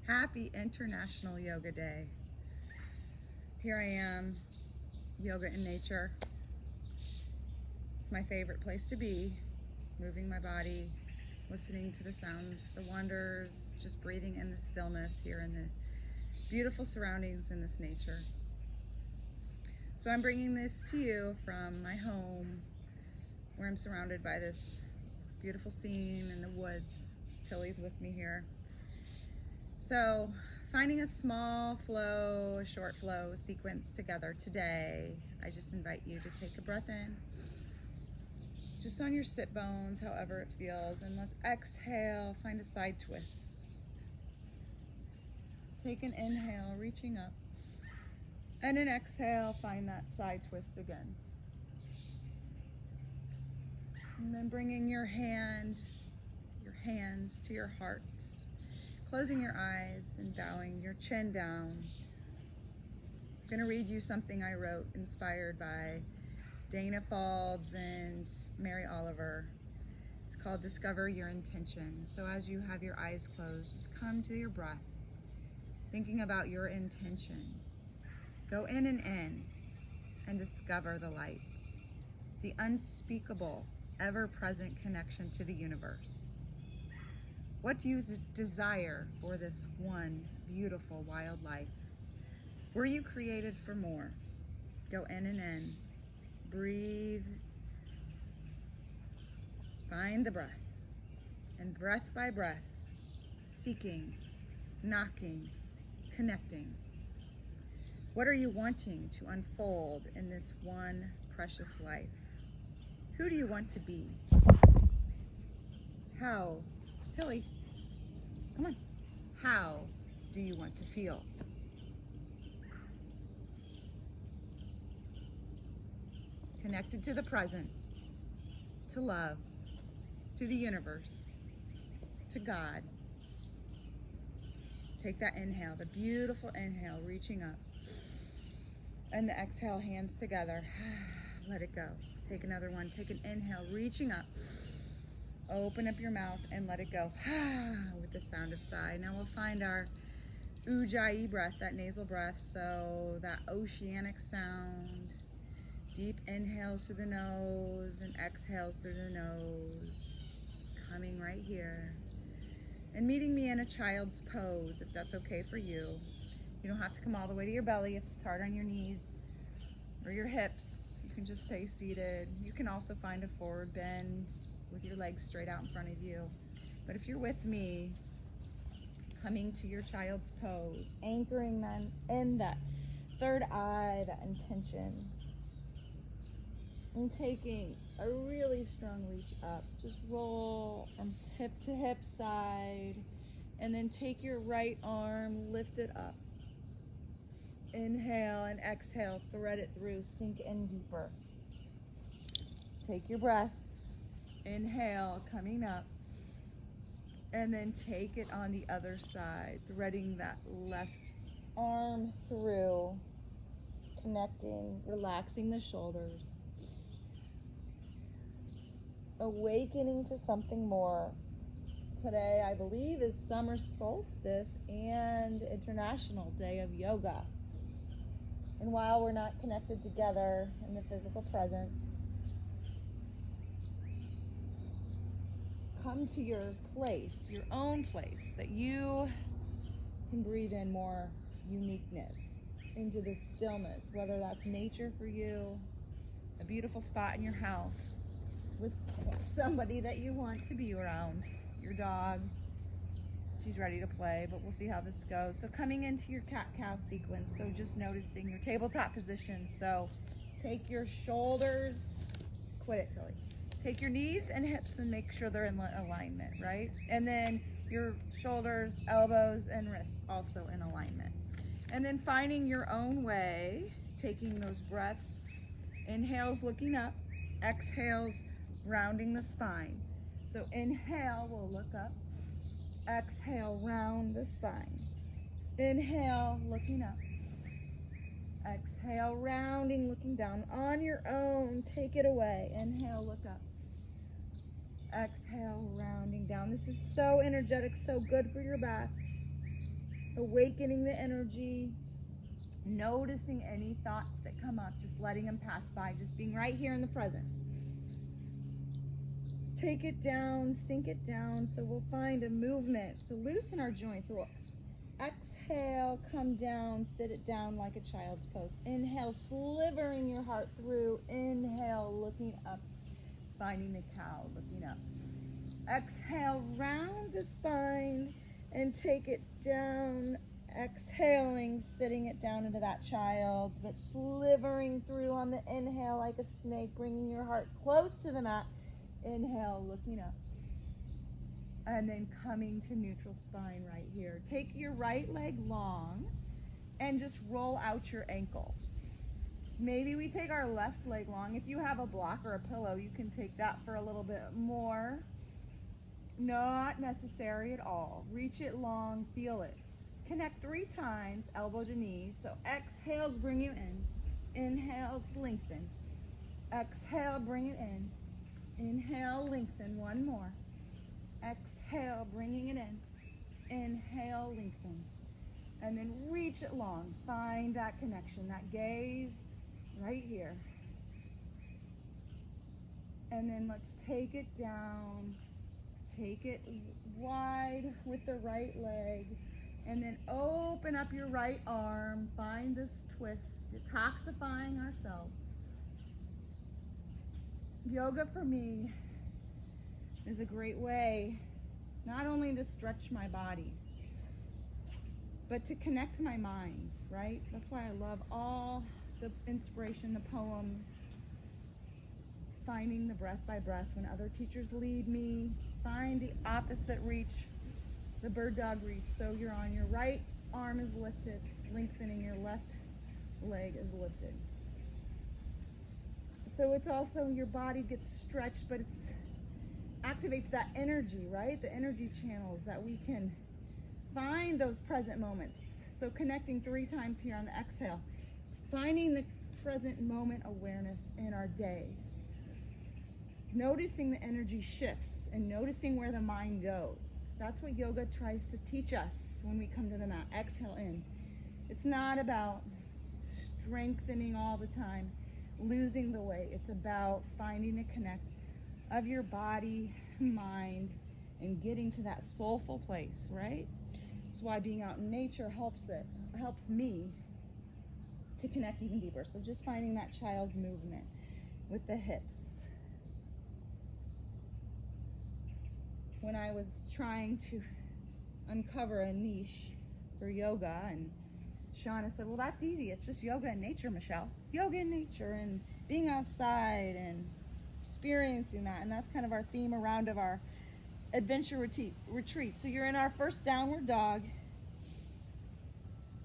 Happy International Yoga Day. Here I am, yoga in nature. It's my favorite place to be, moving my body, listening to the sounds, the wonders, just breathing in the stillness here in the beautiful surroundings in this nature. So I'm bringing this to you from my home, where I'm surrounded by this beautiful scene in the woods. Tilly's with me here. So finding a small flow, a short flow sequence together today, I just invite you to take a breath in, just on your sit bones, however it feels, and let's exhale, find a side twist. Take an inhale, reaching up, and an exhale, find that side twist again. And then bringing your hands to your heart, closing your eyes and bowing your chin down. I'm going to read you something I wrote inspired by Dana Falds and Mary Oliver. It's called Discover Your Intention. So as you have your eyes closed, just come to your breath, thinking about your intention. Go in and discover the light, the unspeakable, ever-present connection to the universe. What do you desire for this one beautiful wild life? Were you created for more? Go in, breathe, find the breath, and breath by breath, seeking, knocking, connecting. What are you wanting to unfold in this one precious life? Who do you want to be? How? Tilly, come on. How do you want to feel? Connected to the presence, to love, to the universe, to God. Take that inhale, the beautiful inhale, reaching up. And the exhale, hands together. Let it go. Take another one. Take an inhale, reaching up. Open up your mouth and let it go with the sound of sigh. Now we'll find our Ujjayi breath, that nasal breath, so that oceanic sound. Deep inhales through the nose and exhales through the nose. Just coming right here. And meeting me in a child's pose, if that's okay for you. You don't have to come all the way to your belly if it's hard on your knees or your hips. You can just stay seated. You can also find a forward bend with your legs straight out in front of you. But if you're with me, coming to your child's pose, anchoring them in that third eye, that intention, and taking a really strong reach up. Just roll from hip to hip side, and then take your right arm, lift it up. Inhale and exhale, thread it through, sink in deeper. Take your breath. Inhale, coming up, and then take it on the other side, threading that left arm through, connecting, relaxing the shoulders, awakening to something more. Today, I believe, is summer solstice and International Day of Yoga. And while we're not connected together in the physical presence, come to your place, your own place, that you can breathe in more uniqueness into the stillness, whether that's nature for you, a beautiful spot in your house with somebody that you want to be around, your dog. She's ready to play, but we'll see how this goes. So coming into your cat-cow sequence, so just noticing your tabletop position. So take your shoulders, quit it, Tilly. Take your knees and hips and make sure they're in alignment, right? And then your shoulders, elbows, and wrists also in alignment. And then finding your own way, taking those breaths, inhales looking up, exhales rounding the spine. So inhale, we'll look up. Exhale, round the spine. Inhale, looking up. Exhale, rounding, looking down. On your own, take it away. Inhale, look up. Exhale, rounding down. This is so energetic, so good for your back. awakening the energy, noticing any thoughts that come up, just letting them pass by, just being right here in the present. Take it down, sink it down, so we'll find a movement to loosen our joints. So we'll exhale, come down, sit it down like a child's pose. Inhale, slivering your heart through. Inhale, looking up, finding the cow, looking up. Exhale, round the spine and take it down. Exhaling, sitting it down into that child's, but slivering through on the inhale like a snake, bringing your heart close to the mat. Inhale, looking up. And then coming to neutral spine right here. Take your right leg long and just roll out your ankle. Maybe we take our left leg long. If you have a block or a pillow, you can take that for a little bit more. Not necessary at all. Reach it long, feel it. Connect 3 times, elbow to knee. So exhales, bring you in. Inhales, lengthen. Exhale, bring it in. Inhale, lengthen. One more. Exhale, bringing it in. Inhale, lengthen. And then reach it long. Find that connection, that gaze right here. And then let's take it down. Take it wide with the right leg. And then open up your right arm. Find this twist, detoxifying ourselves. Yoga for me is a great way not only to stretch my body, but to connect my mind, right? That's why I love all the inspiration, the poems, finding the breath by breath. When other teachers lead me, find the opposite reach, the bird dog reach. So you're on your right arm is lifted, lengthening your left leg is lifted. So it's also your body gets stretched, but it's activates that energy, right? The energy channels that we can find those present moments. So connecting 3 times here on the exhale, finding the present moment awareness in our days. Noticing the energy shifts and noticing where the mind goes. That's what yoga tries to teach us when we come to the mat. Exhale in. It's not about strengthening all the time, losing the weight. It's about finding the connect of your body, mind, and getting to that soulful place, right? That's why being out in nature helps me to connect even deeper. So just finding that child's movement with the hips. When I was trying to uncover a niche for yoga, and Shauna said, well, that's easy. It's just yoga in nature, Michelle. Yoga in nature and being outside and experiencing that. And that's kind of our theme around of our adventure retreat. So you're in our first downward dog.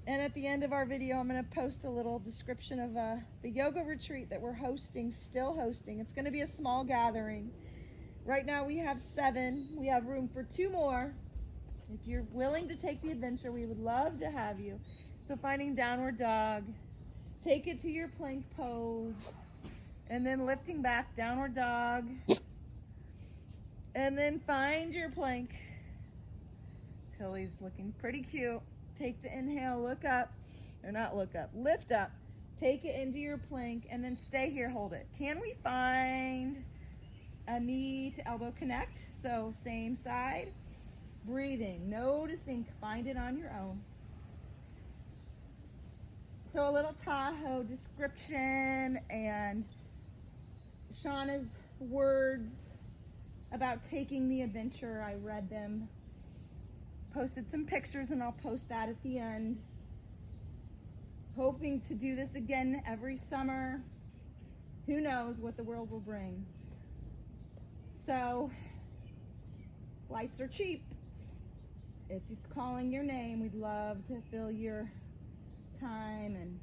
And at the end of our video, I'm going to post a little description of the yoga retreat that we're still hosting. It's going to be a small gathering. Right now we have 7. We have room for 2 more. If you're willing to take the adventure, we would love to have you. So finding downward dog, take it to your plank pose, and then lifting back, downward dog, and then find your plank. Tilly's looking pretty cute. Take the inhale, look up, or not look up, lift up, take it into your plank, and then stay here, hold it. Can we find a knee to elbow connect? So same side, breathing, noticing, find it on your own. So a little Tahoe description and Shauna's words about taking the adventure. I read them, posted some pictures, and I'll post that at the end. Hoping to do this again every summer. Who knows what the world will bring. So, flights are cheap. If it's calling your name, we'd love to fill your time and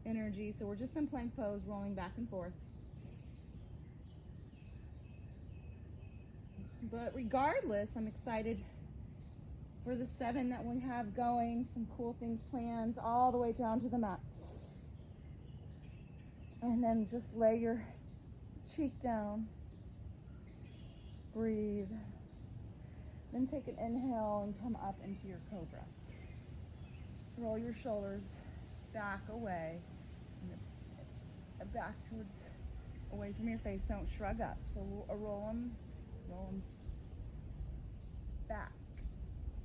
energy. So we're just in plank pose, rolling back and forth. But regardless, I'm excited for the 7 that we have going, some cool things planned all the way down to the mat. And then just lay your cheek down. Breathe. Then take an inhale and come up into your Cobra. Roll your shoulders back away, back towards, away from your face. Don't shrug up. So roll them back.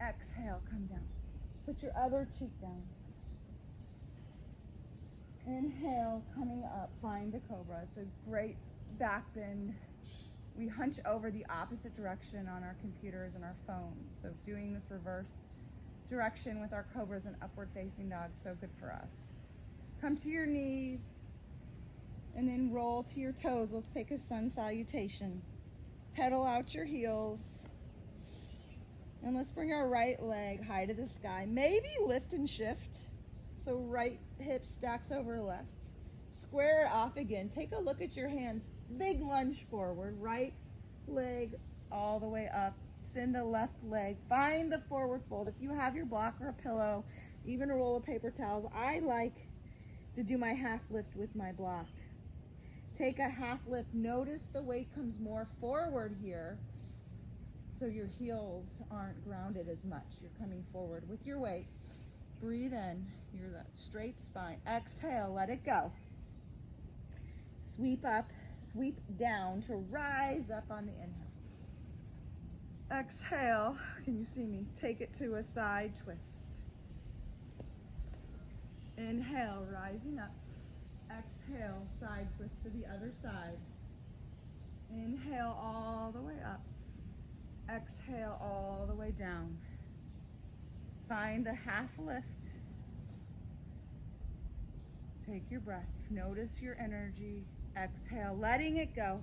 Exhale, come down. Put your other cheek down. Inhale, coming up, find the Cobra. It's a great back bend. We hunch over the opposite direction on our computers and our phones. So doing this reverse direction with our Cobra is an upward facing dog, so good for us. Come to your knees and then roll to your toes. Let's take a sun salutation. Pedal out your heels. And let's bring our right leg high to the sky. Maybe lift and shift. So right hip stacks over left. Square it off again. Take a look at your hands. Big lunge forward. Right leg all the way up. Send the left leg. Find the forward fold. If you have your block or a pillow, even a roll of paper towels, I like to do my half lift with my block. Take a half lift. Notice the weight comes more forward here, so your heels aren't grounded as much. You're coming forward with your weight. Breathe in. You're that straight spine. Exhale, let it go. Sweep up, sweep down to rise up on the inhale. Exhale, can you see me? Take it to a side twist. Inhale, rising up. Exhale, side twist to the other side. Inhale all the way up. Exhale all the way down. Find a half lift. Take your breath. Notice your energy. Exhale, letting it go.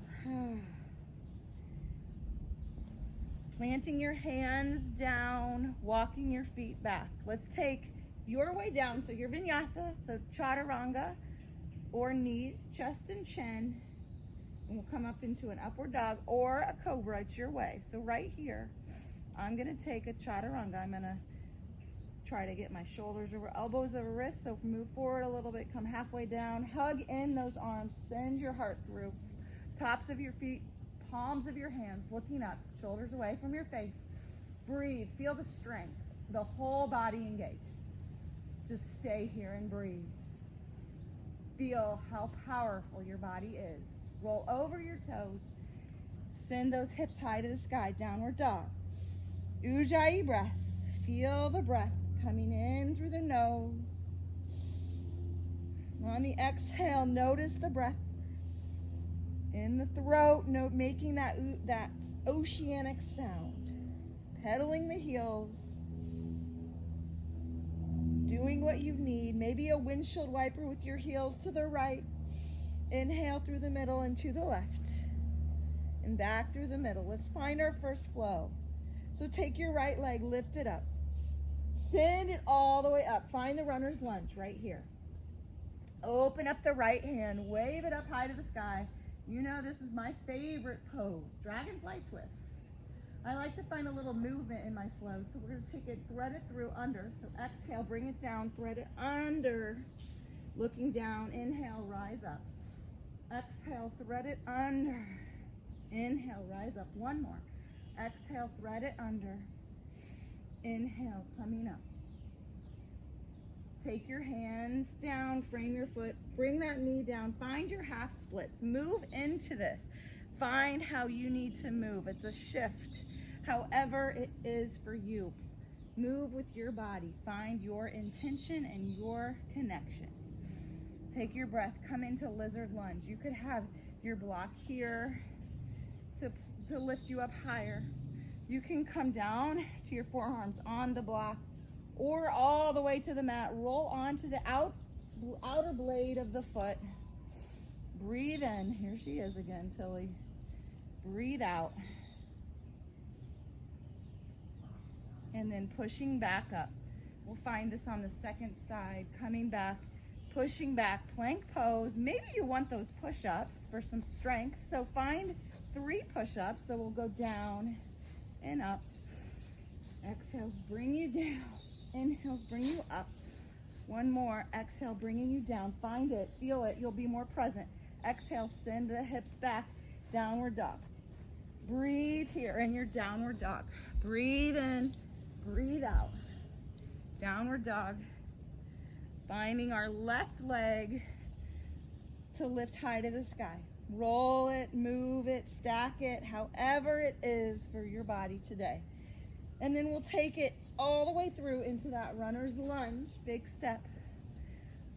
Planting your hands down, walking your feet back. Let's take your way down. So your vinyasa, so chaturanga, or knees, chest and chin. And we'll come up into an upward dog or a cobra. It's your way. So right here, I'm going to take a chaturanga. I'm going to try to get my shoulders over elbows over wrists. So move forward a little bit, come halfway down, hug in those arms, send your heart through. Tops of your feet, palms of your hands, looking up, shoulders away from your face. Breathe, feel the strength, the whole body engaged. Just stay here and breathe. Feel how powerful your body is. Roll over your toes. Send those hips high to the sky, downward dog. Ujjayi breath. Feel the breath coming in through the nose. On the exhale, notice the breath in the throat, making that oceanic sound. Pedaling the heels. Doing what you need. Maybe a windshield wiper with your heels to the right. Inhale through the middle and to the left. And back through the middle. Let's find our first flow. So take your right leg, lift it up. Send it all the way up. Find the runner's lunge right here. Open up the right hand. Wave it up high to the sky. You know this is my favorite pose. Dragonfly Twist. I like to find a little movement in my flow. So we're going to take it, thread it through under. So exhale, bring it down, thread it under. Looking down. Inhale, rise up. Exhale, thread it under. Inhale, rise up. One more. Exhale, thread it under. Inhale, coming up. Take your hands down, frame your foot, bring that knee down, find your half splits, move into this. Find how you need to move. It's a shift, however it is for you. Move with your body. Find your intention and your connection. Take your breath, come into lizard lunge. You could have your block here to lift you up higher. You can come down to your forearms on the block or all the way to the mat. Roll onto the outer blade of the foot. Breathe in. Here she is again, Tilly. Breathe out. And then pushing back up. We'll find this on the second side. Coming back, pushing back, plank pose. Maybe you want those push-ups for some strength. So find 3 push-ups. So we'll go down and up. Exhales, bring you down. Inhales, bring you up. One more. Exhale, bringing you down. Find it, feel it. You'll be more present. Exhale, send the hips back. Downward dog. Breathe here in your downward dog. Breathe in, breathe out. Downward dog. Finding our left leg to lift high to the sky. Roll it, move it, stack it, however it is for your body today. And then we'll take it all the way through into that runner's lunge, big step.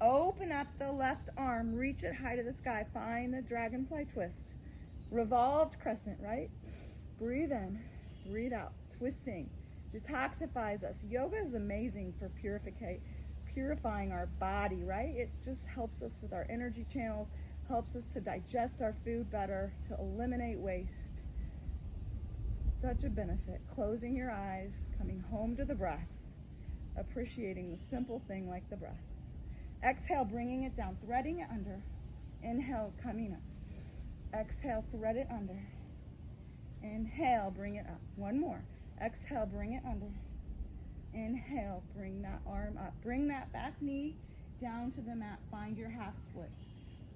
Open up the left arm, reach it high to the sky. Find the Dragonfly Twist. Revolved crescent, right? Breathe in, breathe out, twisting. Detoxifies us. Yoga is amazing for purifying our body, right? It just helps us with our energy channels, helps us to digest our food better, to eliminate waste. Such a benefit. Closing your eyes, coming home to the breath, appreciating the simple thing like the breath. Exhale, bringing it down, threading it under. Inhale, coming up. Exhale, thread it under. Inhale, bring it up. One more. Exhale, bring it under. Inhale, bring that arm up. Bring that back knee down to the mat. Find your half splits.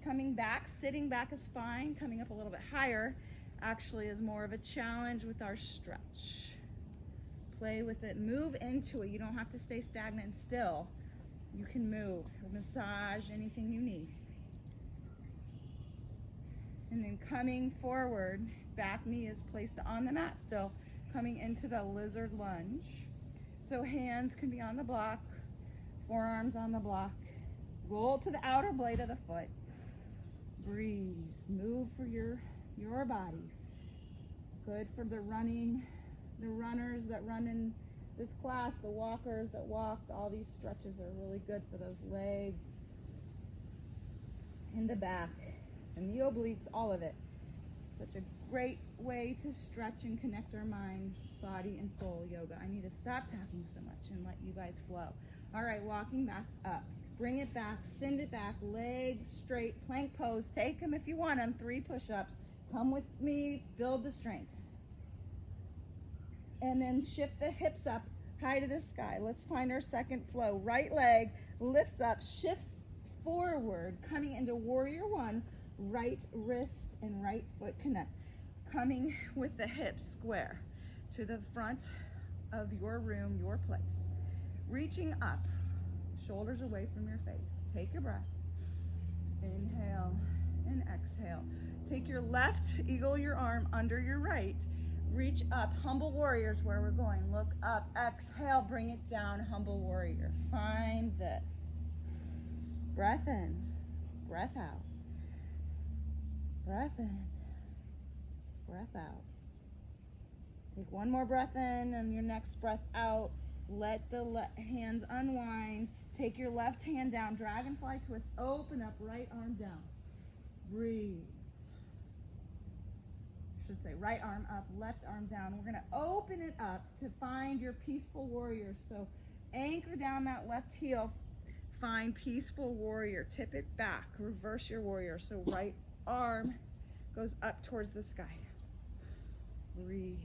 Coming back, sitting back is fine. Coming up a little bit higher actually is more of a challenge with our stretch. Play with it. Move into it. You don't have to stay stagnant and still. You can move, massage, anything you need. And then coming forward, back knee is placed on the mat still, coming into the lizard lunge. So hands can be on the block, forearms on the block. Roll to the outer blade of the foot. Breathe, move for your body. Good for the runners that run in this class, the walkers that walk. All these stretches are really good for those legs and the back and the obliques, all of it. Such a great way to stretch and connect our mind, body, and soul yoga. I need to stop talking so much and let you guys flow. All right, walking back up. Bring it back, send it back, legs straight, plank pose. Take them if you want them, 3 push-ups. Come with me, build the strength. And then shift the hips up high to the sky. Let's find our second flow. Right leg lifts up, shifts forward, coming into warrior 1. Right wrist and right foot connect. Coming with the hips square to the front of your room, your place. Reaching up, shoulders away from your face. Take your breath. Inhale and exhale. Take your left, eagle your arm under your right. Reach up, humble warriors where we're going. Look up, exhale, bring it down, humble warrior. Find this. Breath in, breath out. Breath in, breath out. Take one more breath in and your next breath out. Let the hands unwind. Take your left hand down, Dragonfly Twist. Open up, right arm down. Breathe. Should say right arm up, left arm down. We're going to open it up to find your peaceful warrior. So anchor down that left heel. Find peaceful warrior. Tip it back. Reverse your warrior. So right arm goes up towards the sky. Breathe.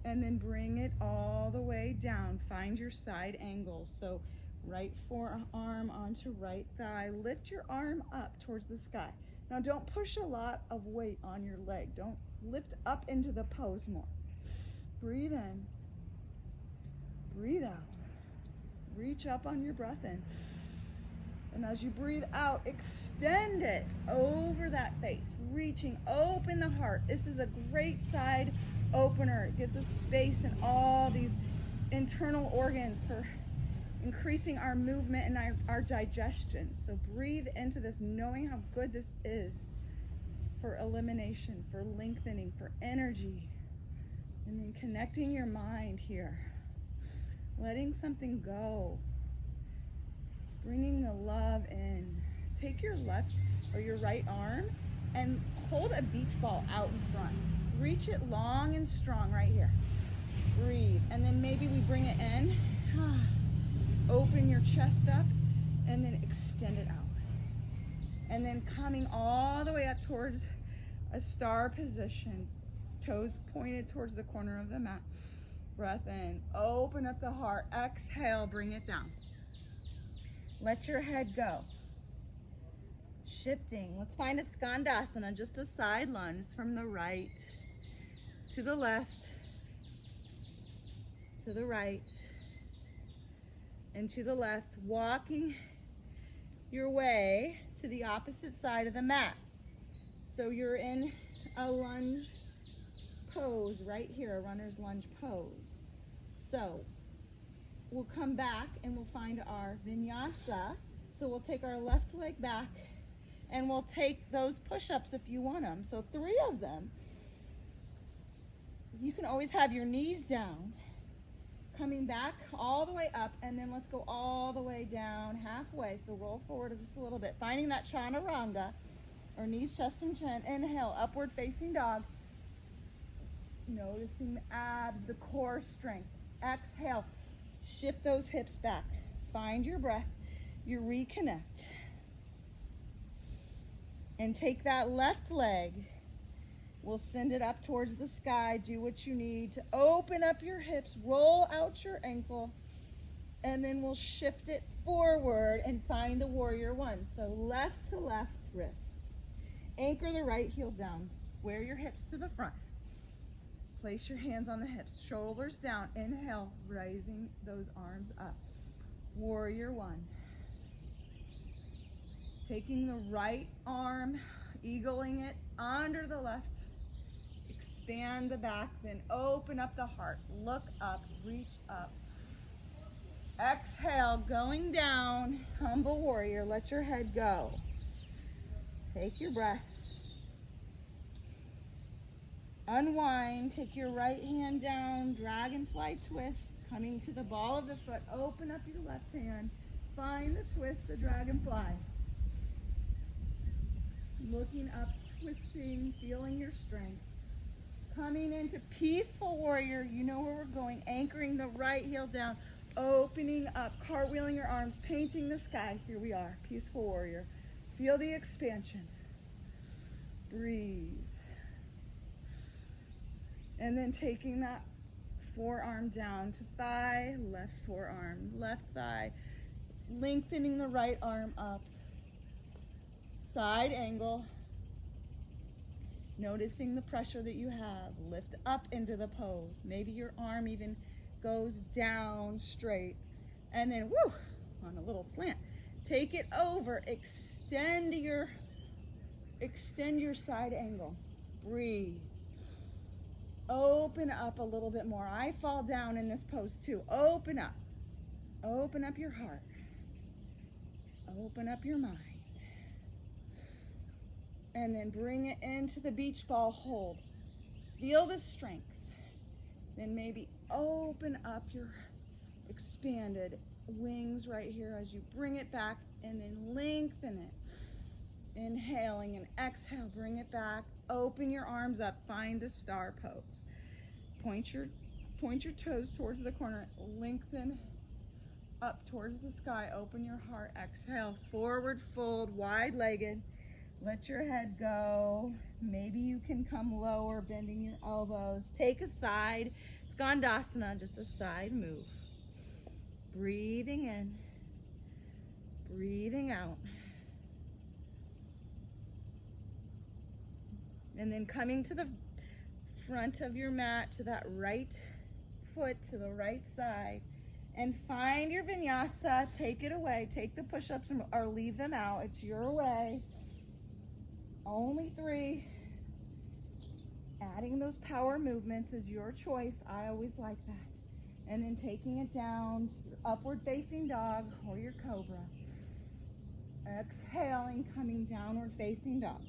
And then bring it all the way down. Find your side angles. So right forearm onto right thigh. Lift your arm up towards the sky. Now don't push a lot of weight on your leg. Don't lift up into the pose more. Breathe in. Breathe out. Reach up on your breath in. And as you breathe out, extend it over that face. Reaching, open the heart. This is a great side opener. It gives us space in all these internal organs for increasing our movement and our digestion. So breathe into this, knowing how good this is for elimination, for lengthening, for energy. And then connecting your mind here. Letting something go. Bringing the love in. Take your left or your right arm and hold a beach ball out in front. Reach it long and strong right here. Breathe. And then maybe we bring it in. Open your chest up and then extend it out. And then coming all the way up towards a star position. Toes pointed towards the corner of the mat. Breath in. Open up the heart. Exhale. Bring it down. Let your head go. Shifting. Let's find a Skandasana, just a side lunge from the right to the left, to the right, and to the left, walking your way to the opposite side of the mat. So you're in a lunge pose right here, a runner's lunge pose. So we'll come back and we'll find our vinyasa. So we'll take our left leg back and we'll take those push-ups if you want them. So 3 of them. You can always have your knees down, coming back all the way up, and then let's go all the way down halfway. So roll forward just a little bit, finding that Chaturanga, or knees, chest, and chin. Inhale, upward facing dog. Noticing the abs, the core strength. Exhale, shift those hips back. Find your breath, you reconnect. And take that left leg. We'll send it up towards the sky. Do what you need to open up your hips, roll out your ankle, and then we'll shift it forward and find the warrior one. So left to left wrist. Anchor the right heel down. Square your hips to the front. Place your hands on the hips, shoulders down. Inhale, raising those arms up. Warrior one. Taking the right arm, eagling it under the left. Expand the back, then open up the heart. Look up, reach up. Exhale, going down, humble warrior. Let your head go. Take your breath. Unwind, take your right hand down, Dragonfly Twist, coming to the ball of the foot. Open up your left hand. Find the twist, the Dragonfly. Looking up, twisting, feeling your strength. Coming into peaceful warrior, you know where we're going. Anchoring the right heel down, opening up, cartwheeling your arms, painting the sky. Here we are, peaceful warrior. Feel the expansion. Breathe. And then taking that forearm down to thigh, left forearm, left thigh. Lengthening the right arm up. Side angle. Noticing the pressure that you have. Lift up into the pose. Maybe your arm even goes down straight. And then, woo, on a little slant. Take it over. Extend your side angle. Breathe. Open up a little bit more. I fall down in this pose too. Open up. Open up your heart. Open up your mind. And then bring it into the beach ball hold. Feel the strength. Then maybe open up your expanded wings right here as you bring it back, and then lengthen it. Inhaling and exhale, bring it back. Open your arms up, find the star pose. Point your toes towards the corner, lengthen up towards the sky, open your heart, exhale, forward fold, wide-legged. Let your head go. Maybe you can come lower, bending your elbows. Take a side. Skandasana, just a side move. Breathing in, breathing out. And then coming to the front of your mat, to that right foot, to the right side. And find your vinyasa. Take it away. Take the push-ups or leave them out. It's your way. Only 3. Adding those power movements is your choice. I always like that. And then taking it down to your upward facing dog or your cobra. Exhaling, coming downward facing dog.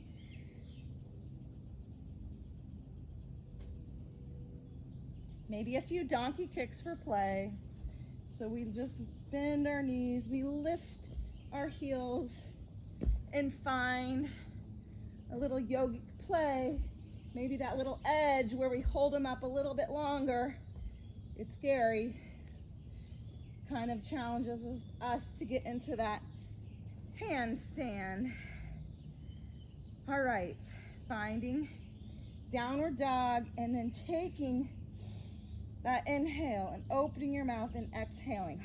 Maybe a few donkey kicks for play. So we just bend our knees, we lift our heels and find a little yogic play. Maybe that little edge where we hold them up a little bit longer. It's scary. Kind of challenges us to get into that handstand. All right, finding downward dog and then taking that inhale and opening your mouth and exhaling.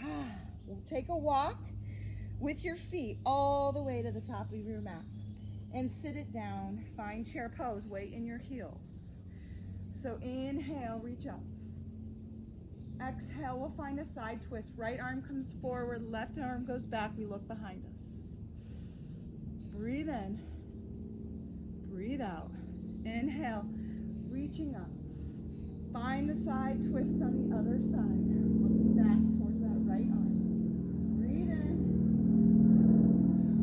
We'll take a walk with your feet all the way to the top of your mat and sit it down. Find chair pose, weight in your heels. So inhale, reach up. Exhale, we'll find a side twist. Right arm comes forward, left arm goes back. We look behind us. Breathe in, breathe out. Inhale, reaching up. Find the side twist on the other side. Looking back towards that right arm. Breathe in,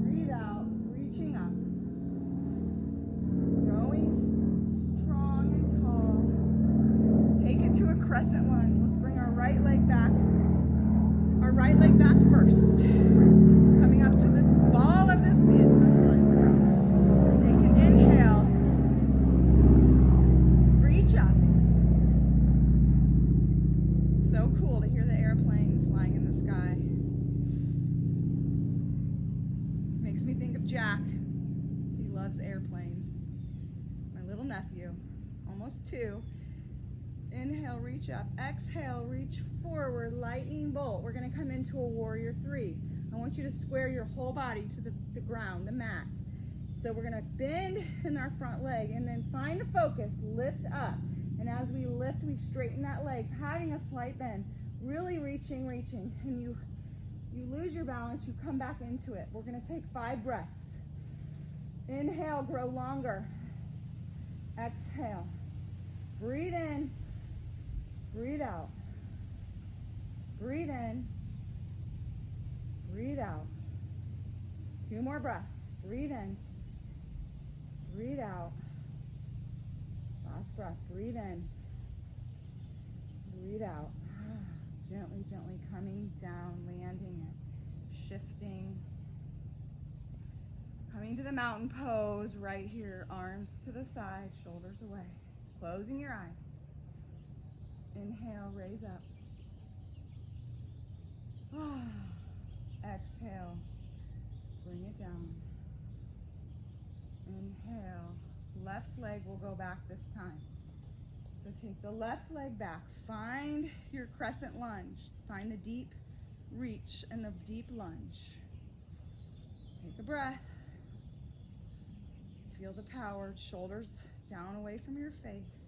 breathe out, reaching up. Growing strong and tall. Take it to a crescent lunge. Let's bring our right leg back. Our right leg back first. Coming up to the ball of the foot. Take an inhale. Reach up. So cool to hear the airplanes flying in the sky. Makes me think of Jack. He loves airplanes. My little nephew, almost 2. Inhale, reach up. Exhale, reach forward, lightning bolt. We're going to come into a warrior 3. I want you to square your whole body to the ground, the mat. So we're going to bend in our front leg and then find the focus, lift up. And as we lift, we straighten that leg, having a slight bend, really reaching. And you lose your balance, you come back into it. We're going to take 5 breaths. Inhale, grow longer. Exhale. Breathe in. Breathe out. Breathe in. Breathe out. 2 more breaths. Breathe in. Breathe out. Last breath. Breathe in. Breathe out. Gently, gently coming down, landing it, shifting. Coming to the mountain pose right here. Arms to the side, shoulders away. Closing your eyes. Inhale, raise up. Exhale, bring it down. Inhale, left leg will go back this time. So take the left leg back. Find your crescent lunge. Find the deep reach and the deep lunge. Take a breath. Feel the power, shoulders down away from your face.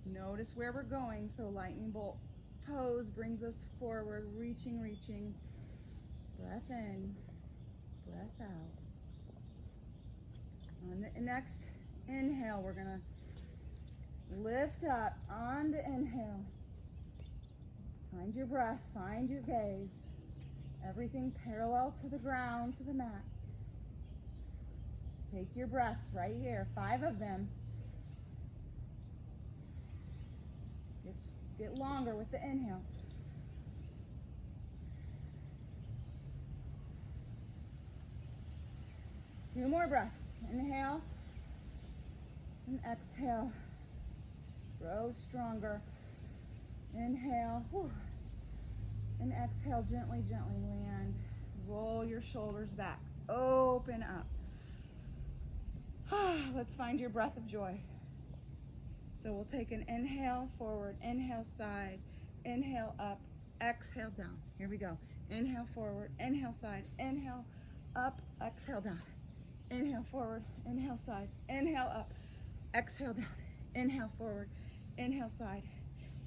Notice where we're going. So lightning bolt pose brings us forward, reaching. Breath in, breath out. On the next inhale, we're gonna lift up on the inhale. Find your breath, find your gaze. Everything parallel to the ground, to the mat. Take your breaths right here, 5 of them. Get longer with the inhale. Two more breaths. Inhale and exhale. Grow stronger. Inhale. And exhale, gently land. Roll your shoulders back. Open up. Let's find your breath of joy. So we'll take an inhale forward, inhale side, inhale up, exhale down. Here we go. Inhale forward, inhale side, inhale up, exhale down. Inhale forward, inhale side, inhale up, exhale down. Inhale forward, inhale side,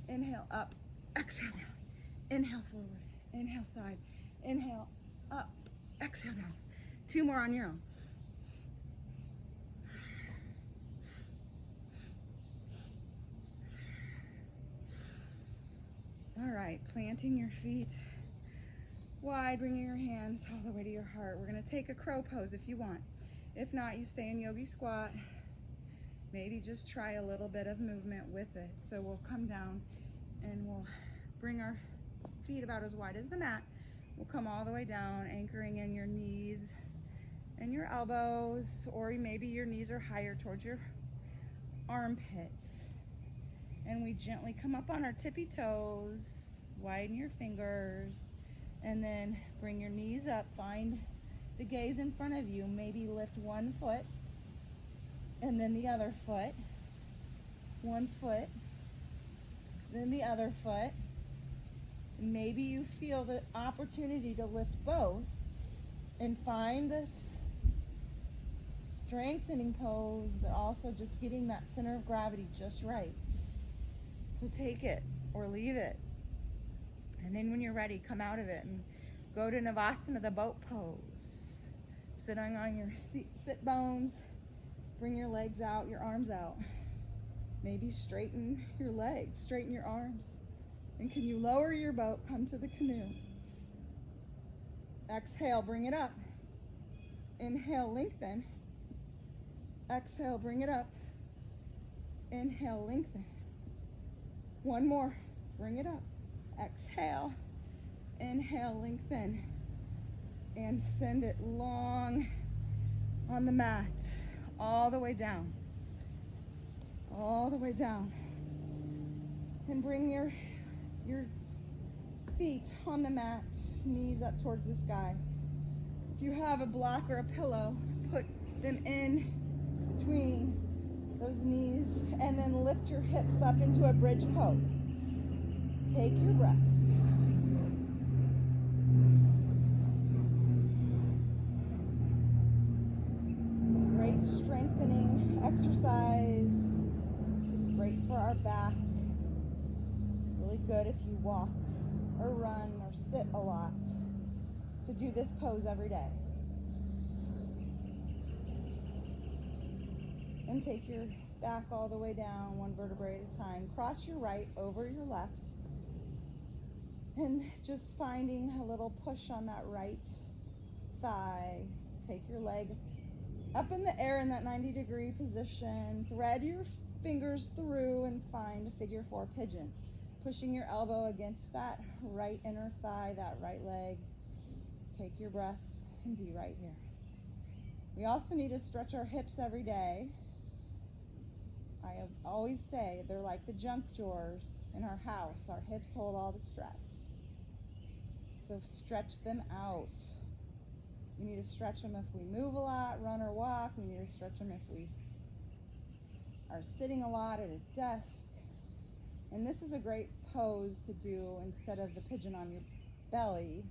inhale up, exhale down. Inhale forward, inhale side, inhale up, exhale down. 2 more on your own. All right, planting your feet wide, bringing your hands all the way to your heart. We're gonna take a crow pose if you want. If not, you stay in yogi squat. Maybe just try a little bit of movement with it. So we'll come down and we'll bring our feet about as wide as the mat. We'll come all the way down, anchoring in your knees and your elbows, or maybe your knees are higher towards your armpits. And we gently come up on our tippy toes, widen your fingers, and then bring your knees up. Find the gaze in front of you. Maybe lift one foot, and then the other foot. One foot, then the other foot. And maybe you feel the opportunity to lift both and find this strengthening pose, but also just getting that center of gravity just right. So take it or leave it. And then when you're ready, come out of it and go to Navasana, the boat pose. Sitting on your sit bones, bring your legs out, your arms out. Maybe straighten your legs, straighten your arms. And can you lower your boat, come to the canoe. Exhale, bring it up. Inhale, lengthen. Exhale, bring it up. Inhale, lengthen. One more, bring it up. Exhale, inhale, lengthen. And send it long on the mat, all the way down. All the way down. And bring your feet on the mat, knees up towards the sky. If you have a block or a pillow, put them in between those knees and then lift your hips up into a bridge pose. Take your breaths. It's a great strengthening exercise. This is great for our back. Really good if you walk or run or sit a lot, to do this pose every day. And take your back all the way down, one vertebrae at a time. Cross your right over your left. And just finding a little push on that right thigh. Take your leg up in the air in that 90-degree position. Thread your fingers through and find a figure 4 pigeon. Pushing your elbow against that right inner thigh, that right leg. Take your breath and be right here. We also need to stretch our hips every day. I always say they're like the junk drawers in our house. Our hips hold all the stress. So stretch them out. We need to stretch them if we move a lot, run or walk. We need to stretch them if we are sitting a lot at a desk. And this is a great pose to do instead of the pigeon on your belly,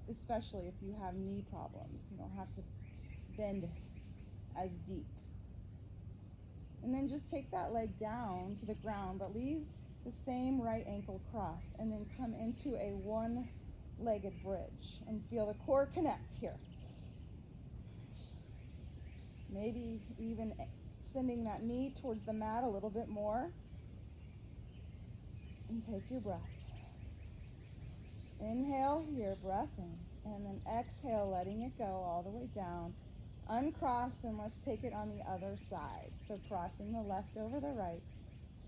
especially if you have knee problems. You don't have to bend as deep. And then just take that leg down to the ground, but leave the same right ankle crossed, and then come into a one-legged bridge and feel the core connect here. Maybe even sending that knee towards the mat a little bit more. And take your breath. Inhale here, breath in, and then exhale, letting it go all the way down. Uncross, and let's take it on the other side. So crossing the left over the right.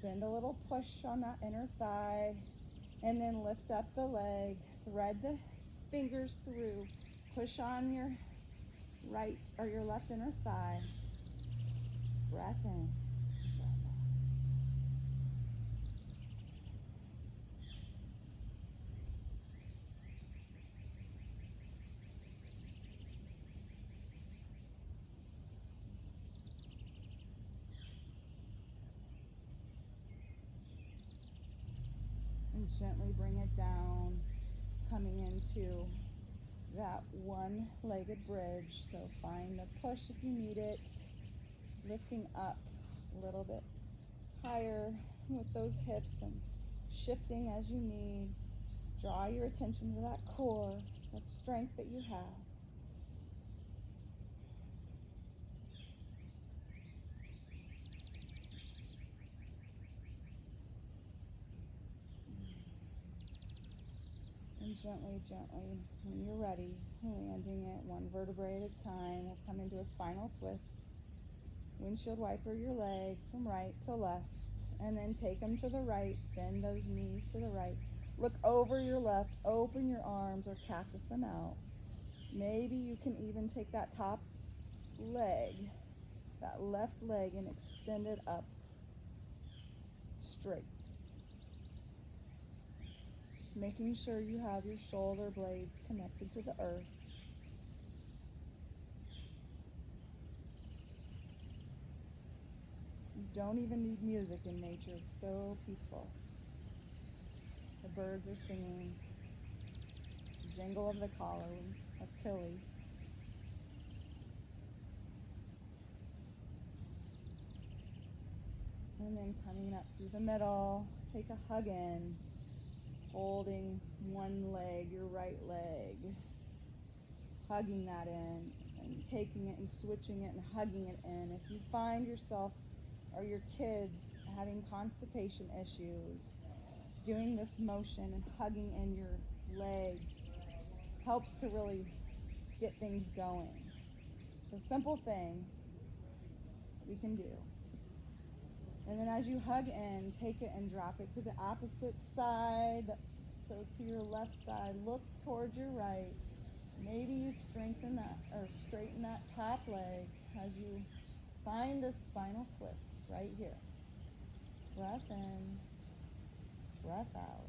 Send a little push on that inner thigh, and then lift up the leg. Thread the fingers through. Push on your right or your left inner thigh. Breath in. Breath out. And gently bring it down, coming into that one-legged bridge. So find the push if you need it, lifting up a little bit higher with those hips and shifting as you need. Draw your attention to that core, that strength that you have. And gently, gently, when you're ready, landing it one vertebrae at a time. We'll come into a spinal twist. Windshield wiper your legs from right to left, and then take them to the right. Bend those knees to the right. Look over your left, open your arms or cactus them out. Maybe you can even take that top leg, that left leg, and extend it up straight. Just making sure you have your shoulder blades connected to the earth. You don't even need music in nature. It's so peaceful. The birds are singing. The jingle of the collar of Tilly. And then coming up through the middle, Take a hug in, holding one leg, your right leg, hugging that in and taking it and switching it and hugging it in. If you find yourself or your kids having constipation issues, doing this motion and hugging in your legs helps to really get things going. It's a simple thing we can do. And then as you hug in, take it and drop it to the opposite side. So to your left side, look towards your right. Maybe you strengthen that or straighten that top leg as you find the spinal twist right here. Breath in, breath out.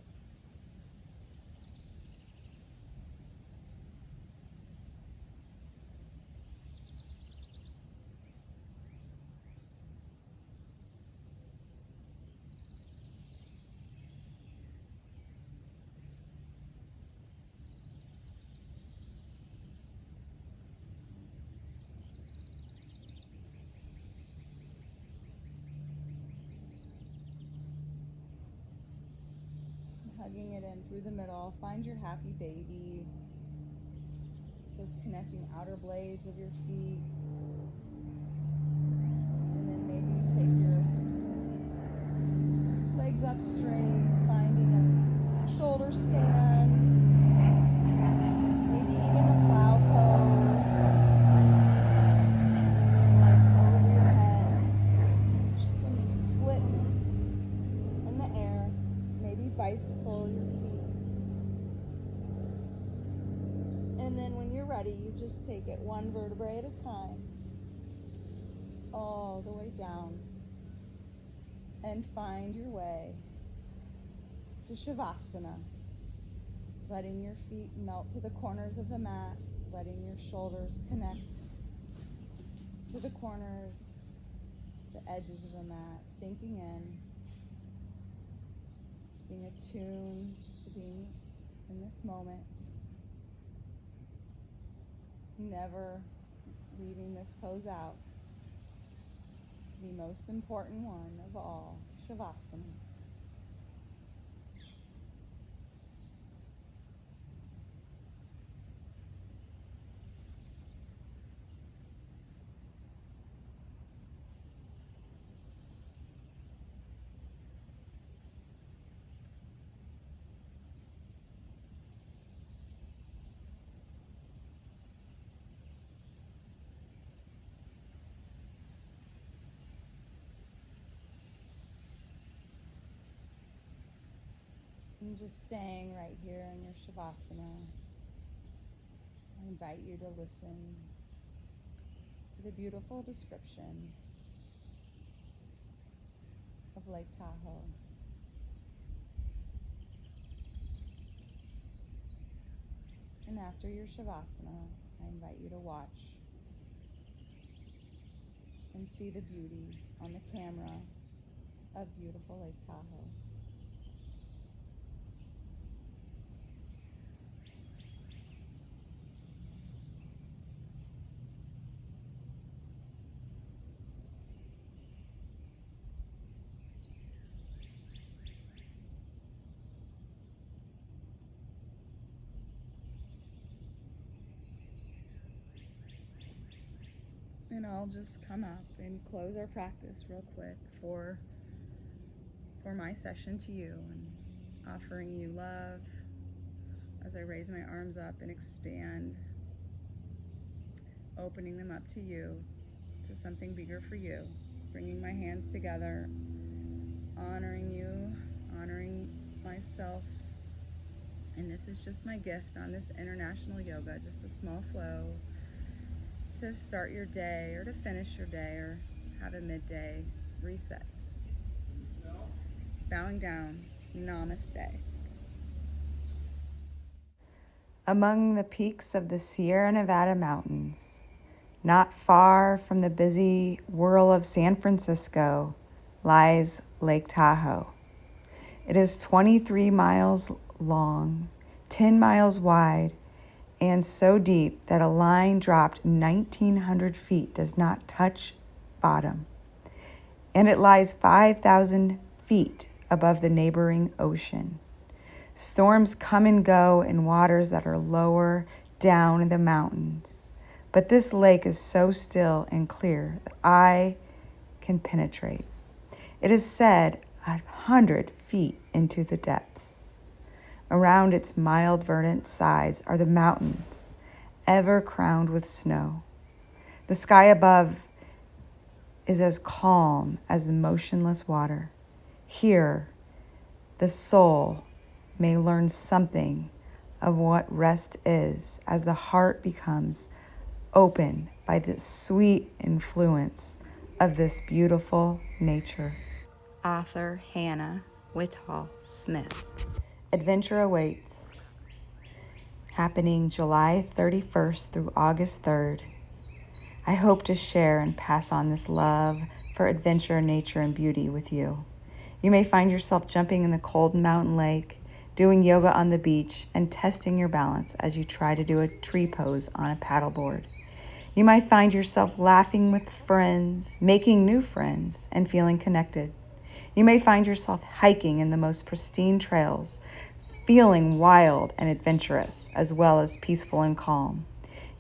Hugging it in through the middle. Find your happy baby. So connecting outer blades of your feet. And then maybe you take your legs up straight, finding a shoulder stand. Maybe even the plow pose. Legs over your head. Some splits in the air. Maybe bicycle your feet. And then when you're ready, you just take it one vertebrae at a time, all the way down, and find your way to Shavasana, letting your feet melt to the corners of the mat, letting your shoulders connect to the corners, the edges of the mat, sinking in. Being attuned to being in this moment. Never leaving this pose out. The most important one of all, Shavasana. And just staying right here in your Shavasana, I invite you to listen to the beautiful description of Lake Tahoe. And after your Shavasana, I invite you to watch and see the beauty on the camera of beautiful Lake Tahoe. And I'll just come up and close our practice real quick for my session to you, and offering you love as I raise my arms up and expand, opening them up to you, to something bigger for you, bringing my hands together, honoring you, honoring myself. And this is just my gift on this international yoga, just a small flow to start your day or to finish your day or have a midday reset. Bowing down, namaste. Among the peaks of the Sierra Nevada mountains, not far from the busy whirl of San Francisco, lies Lake Tahoe. It is 23 miles long, 10 miles wide, and so deep that a line dropped 1,900 feet does not touch bottom. And it lies 5,000 feet above the neighboring ocean. Storms come and go in waters that are lower down in the mountains, but this lake is so still and clear that I can penetrate. It is said 100 feet into the depths. Around its mild verdant sides are the mountains, ever crowned with snow. The sky above is as calm as motionless water. Here, the soul may learn something of what rest is as the heart becomes open by the sweet influence of this beautiful nature. Author Hannah Whitall Smith. Adventure awaits, happening July 31st through August 3rd. I hope to share and pass on this love for adventure, nature, and beauty with you. You may find yourself jumping in the cold mountain lake, doing yoga on the beach, and testing your balance as you try to do a tree pose on a paddleboard. You might find yourself laughing with friends, making new friends, and feeling connected. You may find yourself hiking in the most pristine trails, feeling wild and adventurous, as well as peaceful and calm.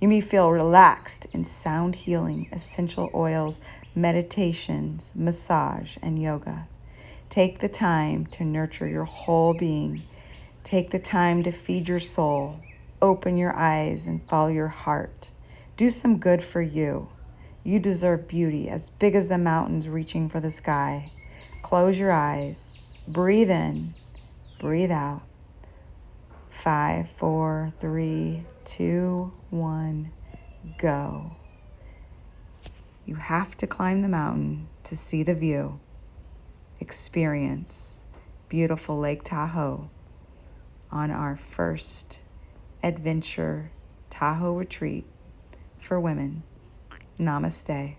You may feel relaxed in sound healing, essential oils, meditations, massage, and yoga. Take the time to nurture your whole being. Take the time to feed your soul. Open your eyes and follow your heart. Do some good for you. You deserve beauty as big as the mountains reaching for the sky. Close your eyes. Breathe in. Breathe out. 5, 4, 3, 2, 1, go. You have to climb the mountain to see the view. Experience beautiful Lake Tahoe on our first Adventure Tahoe retreat for women. Namaste.